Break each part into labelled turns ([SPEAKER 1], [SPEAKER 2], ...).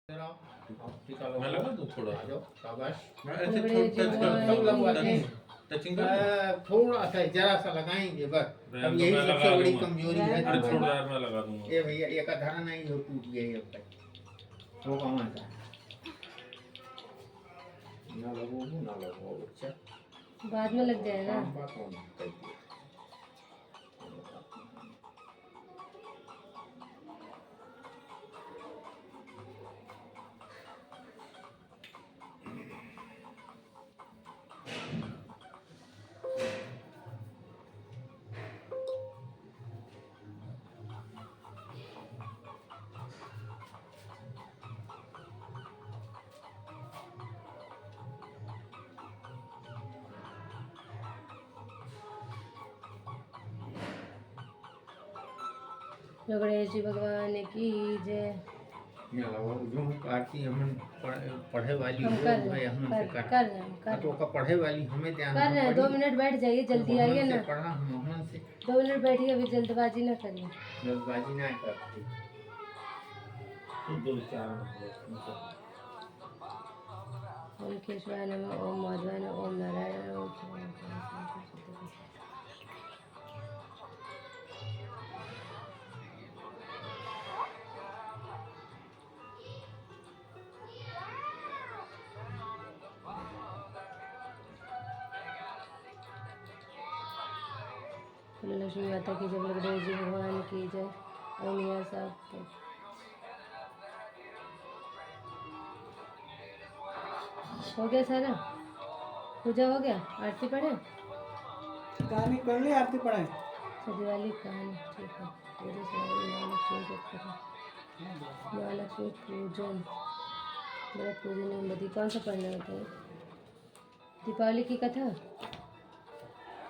[SPEAKER 1] मैं लगा दूं थोड़ा
[SPEAKER 2] आ जाओ, शाबाश।
[SPEAKER 1] मैं ऐसे
[SPEAKER 3] बड़े
[SPEAKER 2] सब लगवाते हैं।
[SPEAKER 1] टचिंग कर
[SPEAKER 2] थोड़ा सा जरा सा लगाएंगे बस।
[SPEAKER 1] मैं
[SPEAKER 2] अब
[SPEAKER 1] तो
[SPEAKER 2] यही
[SPEAKER 1] मैं
[SPEAKER 2] सबसे
[SPEAKER 1] लगा
[SPEAKER 2] बड़ी
[SPEAKER 1] दूंगा।
[SPEAKER 2] कमजोरी है
[SPEAKER 1] अरे छोड़
[SPEAKER 2] तुम्हारी।
[SPEAKER 1] यार मैं लगा दूंगा।
[SPEAKER 2] ये भैया एक धारा नहीं जो टूट गई अब तक वो कहाँ था। ना लगो अच्छा
[SPEAKER 3] बाद में लग जाएगा।
[SPEAKER 2] काम बात होना चाहिए।
[SPEAKER 3] गणेश जी भगवान की जय।
[SPEAKER 2] जो आरती हम पढ़े वाली
[SPEAKER 3] हम
[SPEAKER 2] हो
[SPEAKER 3] कर
[SPEAKER 2] भाई
[SPEAKER 3] रहे
[SPEAKER 2] हम
[SPEAKER 3] हैं,
[SPEAKER 2] से कर
[SPEAKER 3] कर रहे हैं, कर
[SPEAKER 2] तो का पढ़े वाली हमें ध्यान
[SPEAKER 3] कर रहे हैं। 2 मिनट बैठ जाइए, जल्दी आइए ना।
[SPEAKER 2] पढ़ा हम से
[SPEAKER 3] 2 मिनट बैठिए, अभी जल्दबाजी ना करिए।
[SPEAKER 2] जल्दबाजी ना करती तो 2-4 मिनट
[SPEAKER 3] ओम केशवाय नमः, ओम माधवाय नमः, ओम नारायण नमः, ओम शिवाय नमः। लक्ष्मी माता की जय, गणेश जी भगवान की जय। ओम यह सब हो गया सारा, पूजा हो गया, आरती पढ़े,
[SPEAKER 4] कहानी कर ली, आरती पढ़ाए।
[SPEAKER 3] दिवाली कहानी ठीक है। पूजा समाधि महालक्ष्मी को करें, महालक्ष्मी पूजन, व्रत पूजन एवं विधि। कौन सा पढ़ना होता है? दीपावली की कथा।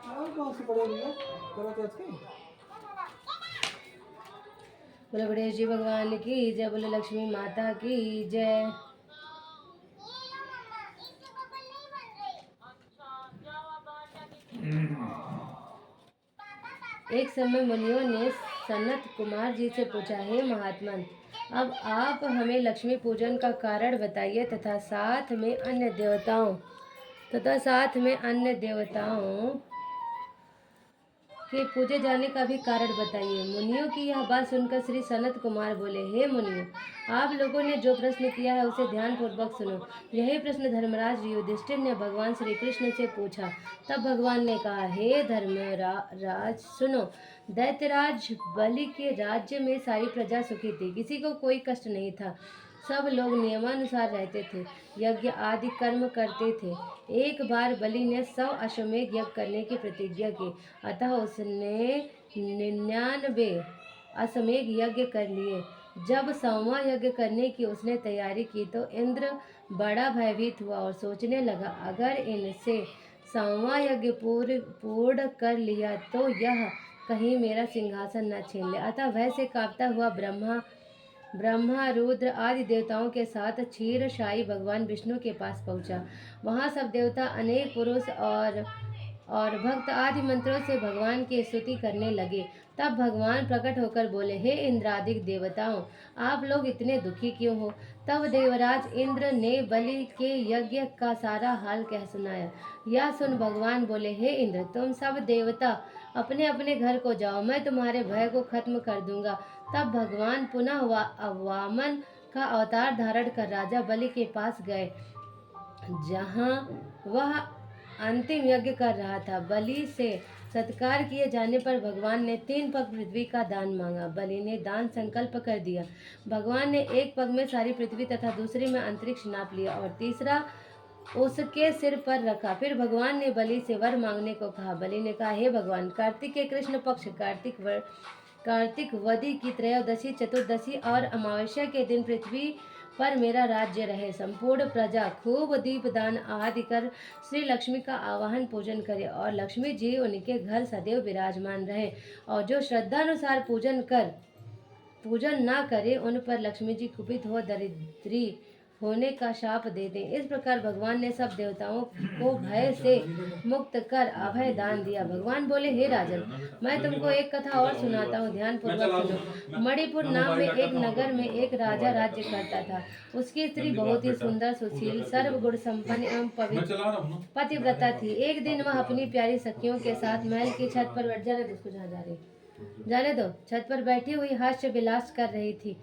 [SPEAKER 4] और कौन सी पढ़े भैया? करो तो अच्छी।
[SPEAKER 3] बोले गणेश जी भगवान की जय, बोले लक्ष्मी माता की जय। एक समय मुनियों ने सनत कुमार जी से पूछा, हे महात्मन, अब आप हमें लक्ष्मी पूजन का कारण बताइए तथा साथ में अन्य देवताओं के पूजे जाने का भी कारण बताइए। मुनियों की यह बात सुनकर श्री सनत कुमार बोले, हे मुनियों, आप लोगों ने जो प्रश्न किया है उसे ध्यान पूर्वक सुनो। यही प्रश्न धर्मराज युधिष्ठिर ने भगवान श्री कृष्ण से पूछा। तब भगवान ने कहा, हे धर्मराज सुनो, दैत्यराज बलि के राज्य में सारी प्रजा सुखी थी, किसी को कोई कष्ट नहीं था। सब लोग नियमानुसार रहते थे, यज्ञ आदि कर्म करते थे। एक बार बलि ने 100 अश्वमेध यज्ञ करने की प्रतिज्ञा की, अतः उसने 99 अश्वमेध यज्ञ कर लिए। जब 100वां यज्ञ करने की उसने तैयारी की तो इंद्र बड़ा भयभीत हुआ और सोचने लगा, अगर इनसे 100वां यज्ञ पूर्ण कर लिया तो यह कहीं मेरा सिंहासन न छीन ले। अतः भय से कांपता हुआ ब्रह्मा रुद्र आदि देवताओं के साथ क्षीरशायी भगवान विष्णु के पास पहुंचा। वहां सब देवता अनेक पुरुष और भक्त आदि मंत्रों से भगवान की स्तुति करने लगे। तब भगवान प्रकट होकर बोले, हे इंद्रादिक देवताओं, आप लोग इतने दुखी क्यों हो? तब देवराज इंद्र ने बलि के यज्ञ का सारा हाल कह सुनाया। यह सुन भगवान बोले, हे इंद्र, तुम सब देवता अपने अपने घर को जाओ, मैं तुम्हारे भय को खत्म कर दूंगा। तब भगवान पुनः वामन का अवतार धारण कर राजा बलि के पास गए, जहाँ वह अंतिम यज्ञ कर रहा था। बलि से सत्कार किए जाने पर भगवान ने 3 पग पृथ्वी का दान मांगा। बलि ने दान संकल्प कर दिया। भगवान ने एक पग में सारी पृथ्वी तथा दूसरे में अंतरिक्ष नाप लिया और तीसरा उसके सिर पर रखा। फिर भगवान ने बलि से वर मांगने को कहा। बलि ने कहा, हे भगवान, कार्तिक के कृष्ण पक्ष कार्तिक वदी की त्रयोदशी, चतुर्दशी और अमावस्या के दिन पृथ्वी पर मेरा राज्य रहे। संपूर्ण प्रजा खूब दीपदान आदि कर श्री लक्ष्मी का आवाहन पूजन करे और लक्ष्मी जी उनके घर सदैव विराजमान रहे। और जो श्रद्धानुसार पूजन न करे उन पर लक्ष्मी जी कुपित हो दरिद्री होने का शाप दे दें। इस प्रकार भगवान ने सब देवताओं को भय से मुक्त कर अभय दान दिया। भगवान बोले, हे राजन, मैं तुमको एक कथा और सुनाता हूँ, ध्यान पूर्वक सुनो। मणिपुर नाम में एक नगर में एक राजा राज्य करता था। उसकी स्त्री बहुत ही सुंदर, सुशील, सर्वगुण संपन्न एवं पवित्र पतिव्रता थी। एक दिन वह अपनी प्यारी सखियों के साथ महल की छत पर बैठ जाने दो छत पर बैठी हुई हास्य विलास कर रही थी।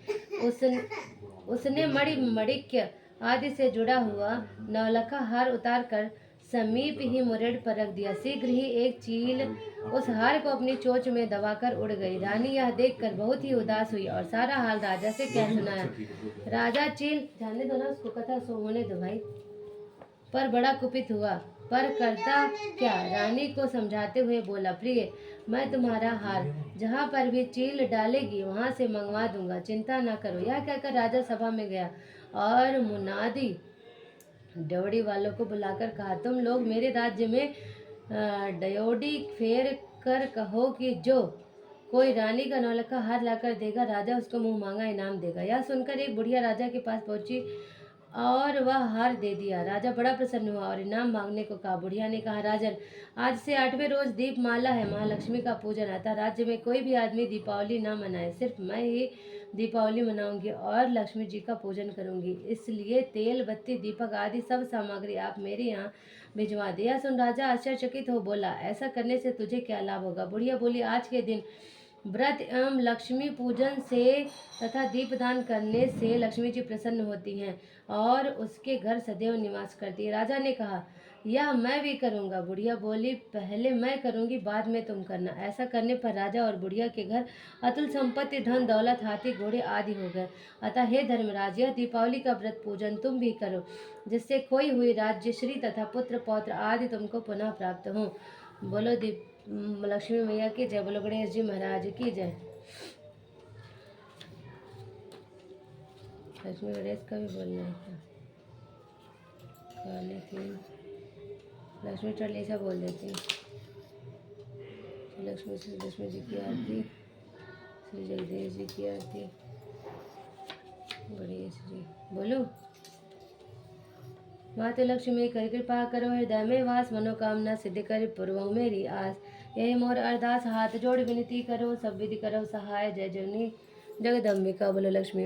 [SPEAKER 3] उसने मणिक्य आदि से जुड़ा हुआ नौलखा हार उतार कर समीप ही मुरेड़ पर रख दिया। शीघ्र ही एक चील उस हार को अपनी चोंच में दबाकर उड़ गई। रानी यह देखकर बहुत ही उदास हुई और सारा हाल राजा से कह सुनाया। राजा चील, जाने दो ना उसको, कथा सो होने दो भाई, पर बड़ा कुपित हुआ, पर करता क्या। रानी को समझाते हुए बोला, प्रिय, मैं तुम्हारा हार जहाँ पर भी चील डालेगी वहाँ से मंगवा दूंगा, चिंता न करो। यह कहकर राजा सभा में गया और मुनादी ड्योढ़ी वालों को बुलाकर कहा, तुम लोग मेरे राज्य में ड्योढ़ी फेर कर कहो कि जो कोई रानी का नौलखा हार लाकर देगा, राजा उसको मुंह मांगा इनाम देगा। यह सुनकर एक बुढ़िया राजा के पास पहुंची और वह हार दे दिया। राजा बड़ा प्रसन्न हुआ और इनाम मांगने को कहा। बुढ़िया ने कहा, राजन, आज से 8वें रोज दीपमाला है, महालक्ष्मी का पूजन आता। राज्य में कोई भी आदमी दीपावली ना मनाए, सिर्फ मैं ही दीपावली मनाऊंगी और लक्ष्मी जी का पूजन करूंगी। इसलिए तेल, बत्ती, दीपक आदि सब सामग्री आप मेरे यहाँ भिजवा दे। यह सुन राजा आश्चर्यचकित हो बोला, ऐसा करने से तुझे क्या लाभ होगा। बुढ़िया बोली, आज के दिन व्रत एवं लक्ष्मी पूजन से तथा दीपदान करने से लक्ष्मी जी प्रसन्न होती हैं और उसके घर सदैव निवास करती है। राजा ने कहा, यह मैं भी करूंगा। बुढ़िया बोली, पहले मैं करूंगी, बाद में तुम करना। ऐसा करने पर राजा और बुढ़िया के घर अतुल संपत्ति, धन दौलत, हाथी घोड़े आदि हो गए। अतः हे धर्मराज, यह दीपावली का व्रत पूजन तुम भी करो, जिससे खोई हुई राज्य श्री तथा पुत्र पौत्र आदि तुमको पुनः प्राप्त हो। बोलो लक्ष्मी मैया की जय, बोलो गणेश जी महाराज की जय। लक्ष्मी गणेश का भी बोलना है क्या? लेकिन लक्ष्मी चालीसा बोल देती हूँ। लक्ष्मी श्री लक्ष्मी जी की आरती, श्री जगदीश जी की आरती, गणेश जी बोलो। माते लक्ष्मी कर कृपा करो, हृदय में वास, मनोकामना सिद्ध कर पूर्व मेरी आस। यही मोर अरदास, हाथ जोड़ विनती करो, सब विधि करो सहाय। जय जननी जगदम्बिका, बोलो लक्ष्मी।